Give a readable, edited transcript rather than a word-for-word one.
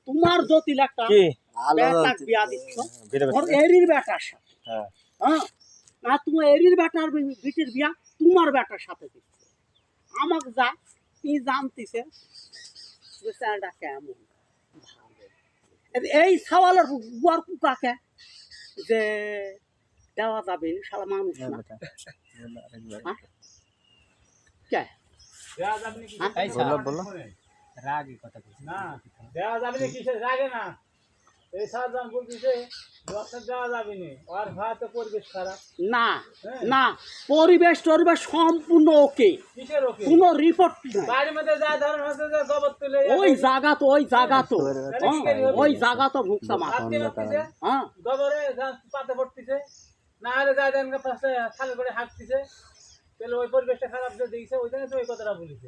তোমার জ্যোতি একটা বিয়া দিচ্ছ এরির বেটার সাথে, হ্যাঁ না তোমার এরির বেটার বিটির বিয়া তোমার বেটার সাথে দিচ্ছ। আমাকে যা তুমি জানতেছে যে ছেলেটা কেমন ভালো, এই সওয়ালের বুয়ার কুকাকে যে দেওয়া যাবে শালা মানুষ না কে রাগে কথা না দেওয়া যাবে না কিসের রাগে না এই সাজান বলতেছে দেওয়া যাবে না আর ভাতে পরিবেশ খারাপ না না পরিবেশ টরিবেশ সম্পূর্ণ ওকে কিসের ওকে কোনো রিপোর্ট বাড়ির মধ্যে যা ধরন হচ্ছে যে গোবর তুলে ওই জায়গা তো ওই জায়গা তো ভুকসা মাছ হ্যাঁ গোবরে পাতে পড়তেছে না হলে যা দেন পাশে খালি করে হাঁটতেছে তাহলে ওই পরিবেশটা খারাপ যে দিয়েছে ওই জন্য তো ওই কথাটা বলিছে।